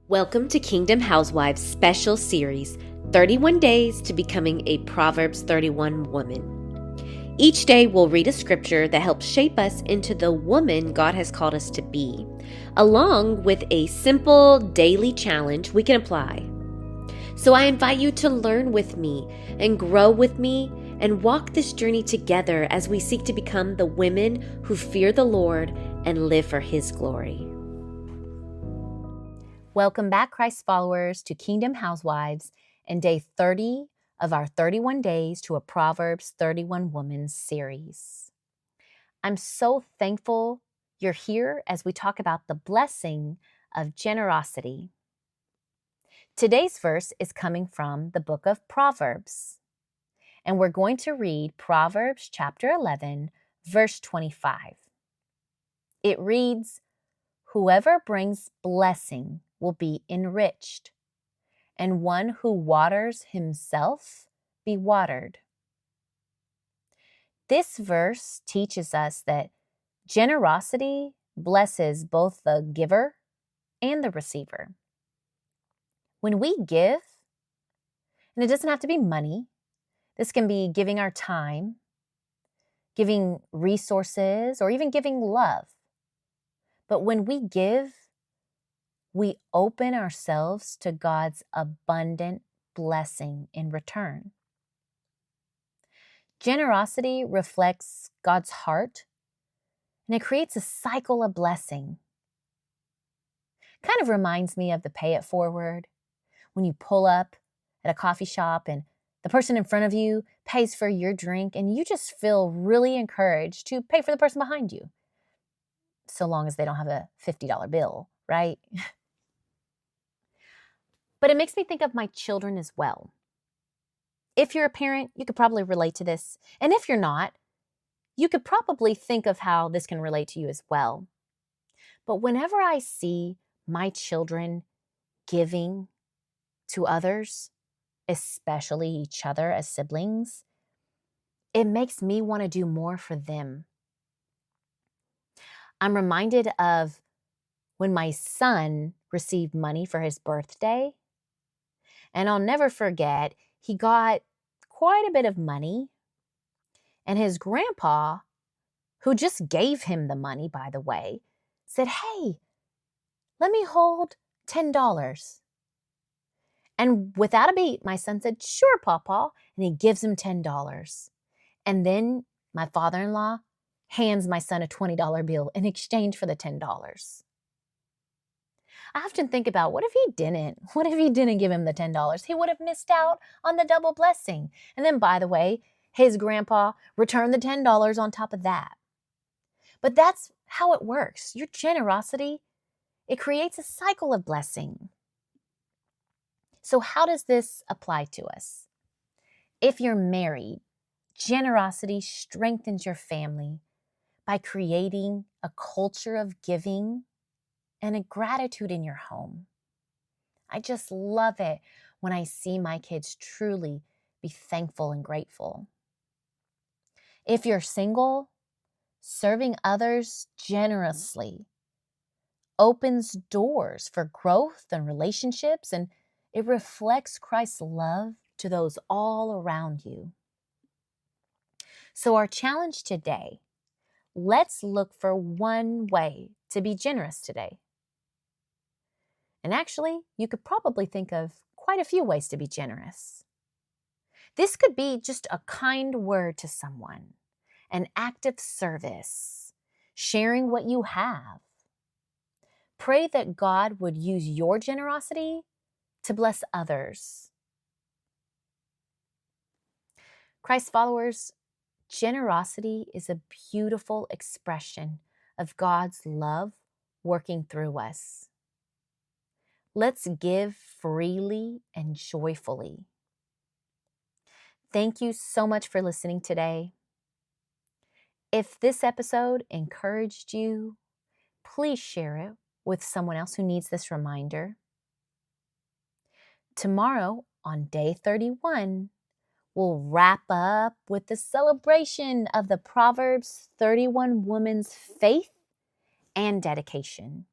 Welcome to Kingdom Housewives special series, 31 Days to Becoming a Proverbs 31 Woman. Each day we'll read a scripture that helps shape us into the woman God has called us to be, along with a simple daily challenge we can apply. So I invite you to learn with me and grow with me and walk this journey together as we seek to become the women who fear the Lord and live for His glory. Welcome back, Christ followers, to Kingdom Housewives and day 30 of our 31 Days to a Proverbs 31 Woman series. I'm so thankful you're here as we talk about the blessing of generosity. Today's verse is coming from the book of Proverbs, and we're going to read Proverbs chapter 11, verse 25. It reads, "Whoever brings blessing will be enriched, and one who waters himself be watered." This verse teaches us that generosity blesses both the giver and the receiver. When we give, and it doesn't have to be money, this can be giving our time, giving resources, or even giving love. But when we give, we open ourselves to God's abundant blessing in return. Generosity reflects God's heart, and it creates a cycle of blessing. Kind of reminds me of the pay it forward, when you pull up at a coffee shop and the person in front of you pays for your drink and you just feel really encouraged to pay for the person behind you, so long as they don't have a $50 bill, right? But it makes me think of my children as well. If you're a parent, you could probably relate to this. And if you're not, you could probably think of how this can relate to you as well. But whenever I see my children giving to others, especially each other as siblings, it makes me want to do more for them. I'm reminded of when my son received money for his birthday. And I'll never forget, he got quite a bit of money. And his grandpa, who just gave him the money, by the way, said, "Hey, let me hold $10. And without a beat, my son said, "Sure, Pawpaw." And he gives him $10. And then my father-in-law hands my son a $20 bill in exchange for the $10. I often think about, what if he didn't? What if he didn't give him the $10? He would have missed out on the double blessing. And then, by the way, his grandpa returned the $10 on top of that. But that's how it works. Your generosity, it creates a cycle of blessing. So how does this apply to us? If you're married, generosity strengthens your family by creating a culture of giving and a gratitude in your home. I just love it when I see my kids truly be thankful and grateful. If you're single, serving others generously opens doors for growth and relationships, and it reflects Christ's love to those all around you. So our challenge today, let's look for one way to be generous today. And actually, you could probably think of quite a few ways to be generous. This could be just a kind word to someone, an act of service, sharing what you have. Pray that God would use your generosity to bless others. Christ followers, generosity is a beautiful expression of God's love working through us. Let's give freely and joyfully. Thank you so much for listening today. If this episode encouraged you, please share it with someone else who needs this reminder. Tomorrow, on day 31, we'll wrap up with the celebration of the Proverbs 31 woman's faith and dedication.